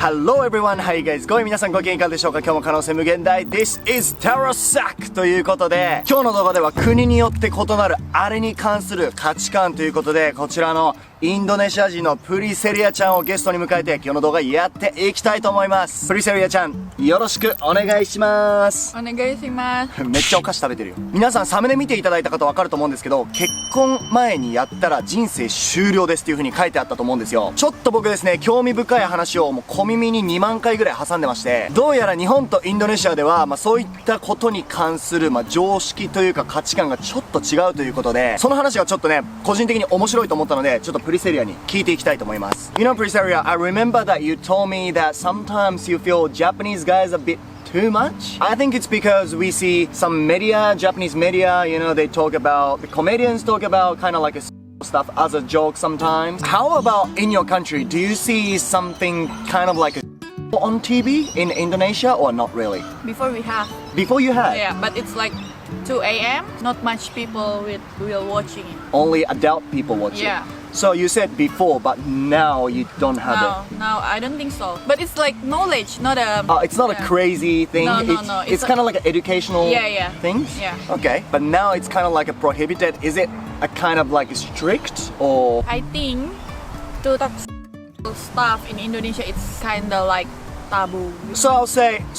Hello everyone, how you guys going? 皆さんご機嫌いかがでしょうか？今日も可能性無限大 This is TAROSAC ということで、今日の動画では国によって異なるあれに関する価値観ということで、こちらのインドネシア人のプリセリアちゃんをゲストに迎えて今日の動画やっていきたいと思います。プリセリアちゃん、よろしくお願いします。お願いします。めっちゃお菓子食べてるよ。皆さんサムネ見ていただいた方わかると思うんですけど、結婚前にやったら人生終了ですっていう風に書いてあったと思うんですよ。ちょっと僕ですね、興味深い話をもう小耳に2万回ぐらい挟んでまして、どうやら日本とインドネシアでは、そういったことに関する、常識というか価値観がちょっと違うということで、その話がちょっとね、個人的に面白いと思ったので、ちょっとプリセリアに聞いていきたいと思います。You know, Prisaria, I remember that you told me that sometimes you feel Japanese guys a bit too much. I think it's because we see some media, Japanese media, you know, they talk about, the comedians talk about kind of like a stuff as a joke sometimes. How about in your country? Do you see something kind of like a on TV in Indonesia or not really? Before we have. Before you had? Yeah, but it's like 2 a.m. Not much people will watching it. Only adult people watch Yeah. it. So you said before, but now you don't have it. No, I don't think so. But it's like knowledge, not a. It's not a crazy thing. No. It's kind of like an educational things. Yeah. Okay, but now it's kind of like a prohibited. Is it a kind of like strict or? I think to talk stuff in Indonesia, it's kind of like taboo. So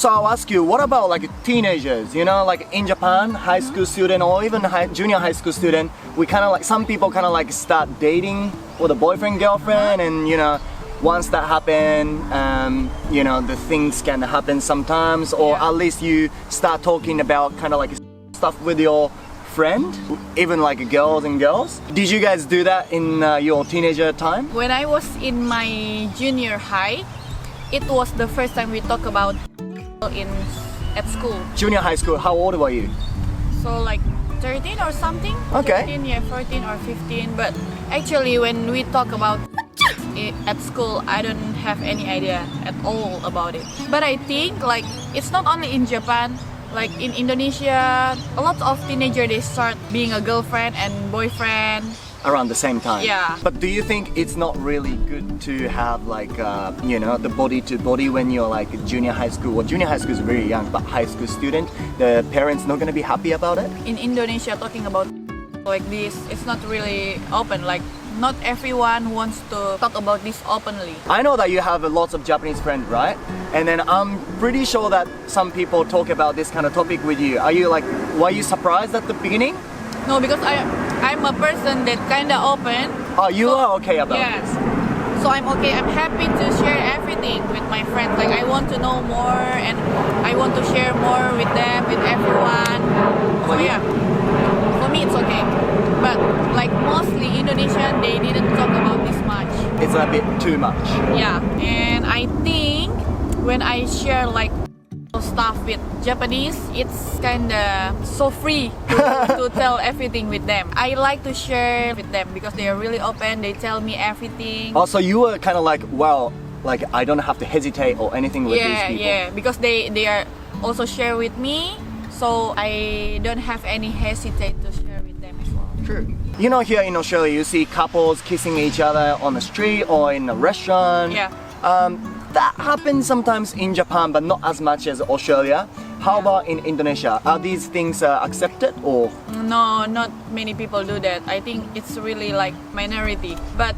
I'll ask you, what about like teenagers? You know, like in Japan, high school student or even junior high school student, we kind of like some people kind of like start dating with a boyfriend, girlfriend, and you know. Once that happen, you know, the things can happen sometimes, or at least you start talking about kind of like stuff with your friend, even like girls and girls. Did you guys do that in your teenager time? When I was in my junior high, it was the first time we talk about at school. Junior high school, how old were you? So like 13 or something. Okay. 13, yeah, 14 or 15. But actually, when we talk about it at school, I don't have any idea at all about it. But I think like it's not only in Japan. Like in Indonesia, a lot of teenagers they start being a girlfriend and boyfriend around the same time. Yeah. But do you think it's not really good to have like you know, the body to body when you're like junior high school? Well, junior high school is very young, but high school student, the parents not gonna be happy about it? In Indonesia, talking about like this, it's not really open. Like not everyone wants to talk about this openly. I know that you have lots of Japanese friends, right? And then I'm pretty sure that some people talk about this kind of topic with you. Are you like, were you surprised at the beginning? No, because I'm a person that kinda open. Oh, you are okay about it? Yes. So I'm okay. I'm happy to share everything with my friends. Like I want to know more and I want to share more with them, with everyone. So yeah, for me it's okay. But like mostly Indonesian, they didn't talk about this much. It's a bit too much. Yeah, and I think when I share like stuff with Japanese, it's kinda so free to tell everything with them. I like to share with them because they are really open. They tell me everything. Also, you were kind of like, well, like I don't have to hesitate or anything with these people. Yeah, because they are also share with me, so I don't have any hesitate to share with them as well. True. You know, here in Australia, you see couples kissing each other on the street or in a restaurant. Yeah. That happens sometimes in Japan, but not as much as Australia. How about in Indonesia? Are these things accepted or? No, not many people do that. I think it's really like minority. But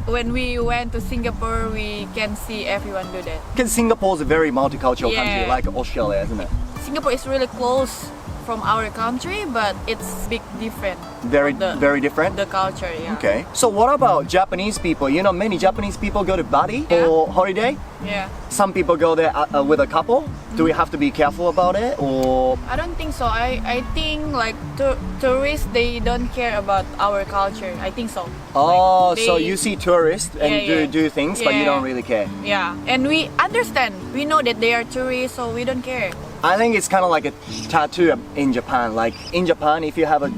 when we went to Singapore, we can see everyone do that. Because Singapore is a very multicultural country, Yeah. like Australia, isn't it? Singapore is really close from our country, but it's big different. Very different. The culture, yeah. Okay. So what about Japanese people? You know, many Japanese people go to Bali for holiday. Yeah. Some people go there with a couple. Do we have to be careful about it, or? I don't think so. I think like tourists, they don't care about our culture. I think so. Oh, Like, so you see tourists and do things, but you don't really care. Yeah, and we understand. We know that they are tourists, so we don't care. I think it's kind of like a tattoo in Japan. Like in Japan, if you have a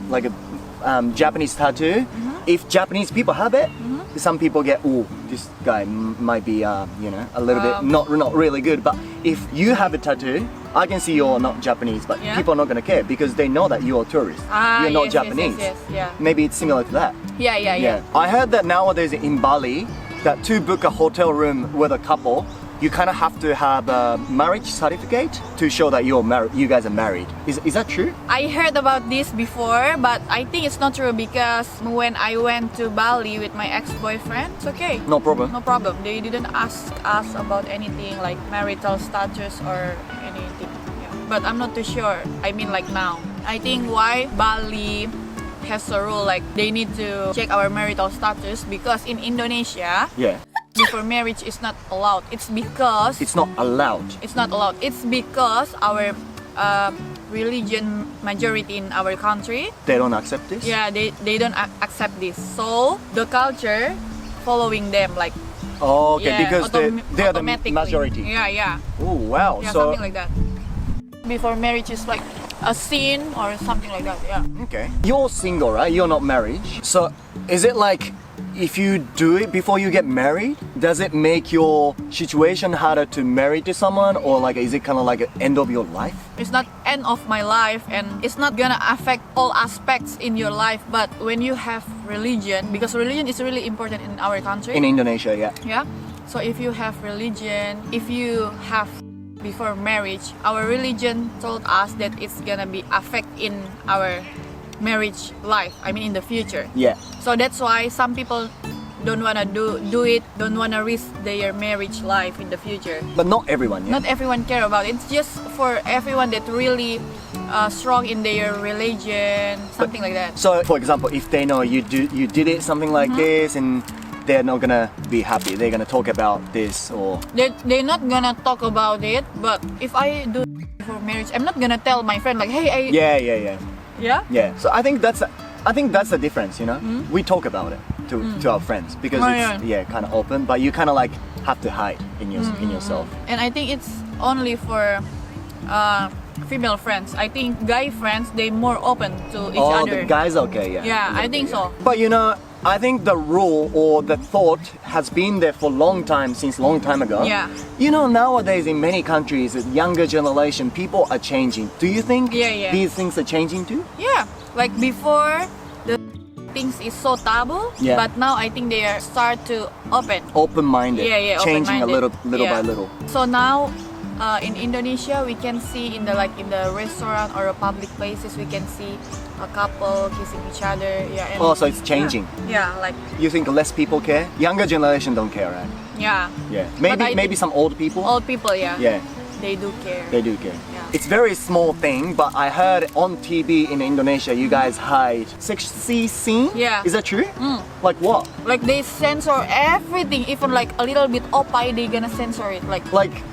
Japanese tattoo, if Japanese people have it, some people get, oh, this guy might be, you know, a little bit not really good. But if you have a tattoo, I can see you're not Japanese, but people are not gonna care because they know that you're a tourist. You're not Japanese. Yes, yeah. Maybe it's similar to that. Yeah. I heard that nowadays in Bali, that to book a hotel room with a couple, you kind of have to have a marriage certificate to show that you guys are married. Is that true? I heard about this before, but I think it's not true because when I went to Bali with my ex-boyfriend, it's okay. No problem. No problem. They didn't ask us about anything like marital status or anything. Yeah. But I'm not too sure. I mean like now. I think why Bali has a rule like they need to check our marital status because in Indonesia, Yeah. before marriage is not allowed. It's because It's not allowed. it's not allowed. It's because our religion majority in our country, They don't accept this? yeah, they don't accept this. So the culture following them like Oh, okay, yeah, because they are the automatically. majority. Yeah, yeah. Oh, wow. Yeah, So, something like that. Before marriage is like a sin or something like that. Yeah. okay. You're single, right? You're not married. So, is it like if you do it before you get married, does it make your situation harder to marry to someone, or like is it kind of like an end of your life? It's not end of my life and it's not gonna affect all aspects in your life, but when you have religion, because religion is really important in our country. In Indonesia, yeah. Yeah. So if you have religion, if you have before marriage, our religion told us that it's gonna be affect in our marriage life. I mean in the future. Yeah. So that's why some people don't wanna do it, don't wanna risk their marriage life in the future. But not everyone, yeah. Not everyone care about it. It's just for everyone that really strong in their religion, something like that. So, for example, if they know you did it something like this, and they're not gonna be happy, they're gonna talk about this, or They're not gonna talk about it, but if I do for marriage, I'm not gonna tell my friend like, hey, yeah. So I think that's the difference, you know. We talk about it to our friends because Oh, it's kind of open, but you kind of like have to hide in yourself. And I think it's only for female friends. I think guy friends they more open to each Oh, other. the guys, okay, yeah. Yeah, I think so. But you know, I think the rule or the thought has been there for a long time, since long time ago. Yeah. You know, nowadays in many countries, the younger generation, people are changing. Do you think Yeah. these things are changing too? Yeah, like before the things is so taboo, Yeah. but now I think they are start to open. Open-minded, Yeah, changing a little open-minded. by Yeah. little. So now in Indonesia we can see in the restaurant or public places we can see a couple kissing each other. Yeah. And, Oh, so it's changing. Yeah, like You think less people care? Younger generation don't care, right? yeah. Yeah. But I Maybe think some old people. Old people, yeah. Yeah, They do care. they do care. Yeah. It's very small thing, but I heard on TV in Indonesia you guys hide sexy scene. Yeah. Is that true? Like what? Like they censor everything, even like a little bit opai, they gonna censor it. Like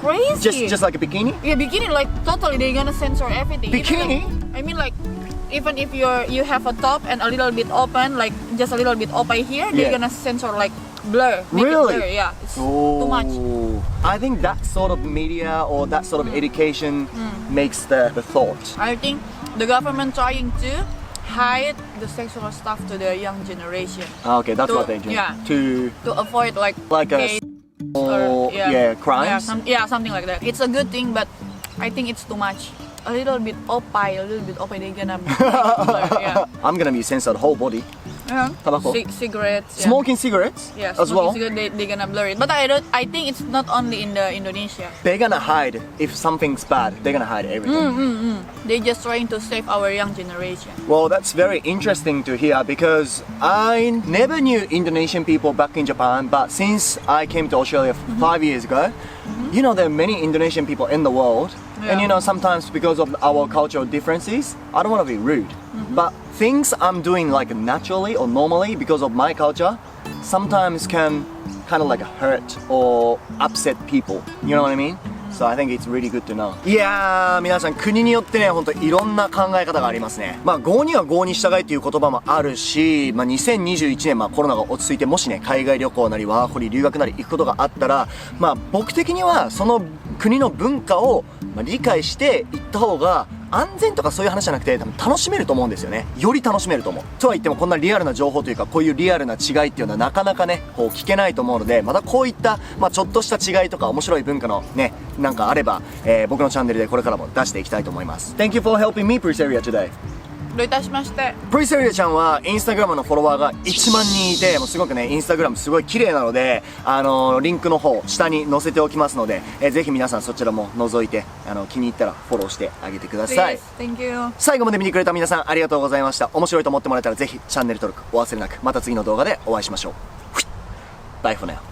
crazy. just like a bikini? Yeah, bikini like totally they gonna censor everything. Bikini? Even if you have a top and a little bit open, like just a little bit opai here, Yeah. they're gonna censor like blur. Make Really? It blur. Yeah, it's too much. I think that sort of media or that sort of education makes the thought. I think the government trying to hide the sexual stuff to the young generation Okay, that's To- what they do. yeah. To to avoid like like a gay or crimes. something like that. It's a good thing, but I think it's too much. A little bit opai, they're gonna make it blur, yeah. I'm gonna be censored whole body. Tobacco. Cigarettes. Yeah. Smoking cigarettes Yeah, as well. cigarette, they're gonna blur it. But I think it's not only in the Indonesia. They're gonna hide if something's bad. They're gonna hide everything. They're just trying to save our young generation. Well, that's very interesting to hear because I never knew Indonesian people back in Japan, but since I came to Australia 5 years ago, you know, there are many Indonesian people in the world. Yeah. And you know, sometimes because of our cultural differences, I don't want to be rude. But things I'm doing like naturally or normally because of my culture, sometimes can kind of like hurt or upset people. You know what I mean? So I think it's really good to know. いやー、皆さん国によってね、ほんといろんな考え方がありますね。まあ、郷には郷に従いっていう言葉もあるし、まあ、2021年、まあ、コロナが落ち着いて、もしね、海外旅行なりワーホリ、留学なり行くことがあったら、まあ、僕的にはその国の文化を理解して行った方が安全とかそういう話じゃなくて多分楽しめると思うんですよね。より楽しめると思う。とは言ってもこんなリアルな情報というかこういうリアルな違いっていうのはなかなかねこう聞けないと思うので、またこういった、まあ、ちょっとした違いとか面白い文化のねなんかあれば、僕のチャンネルでこれからも出していきたいと思います。Thank you for helping me, Pris Area today. どういたしまして。プリセリアちゃんはインスタグラムのフォロワーが1万人いて、もうすごくねインスタグラムすごい綺麗なので、リンクの方下に載せておきますので、ぜひ皆さんそちらも覗いて気に入ったらフォローしてあげてください。 Please, thank you. 最後まで見てくれた皆さんありがとうございました。面白いと思ってもらえたらぜひチャンネル登録お忘れなく。また次の動画でお会いしましょう。バイフォーナウ。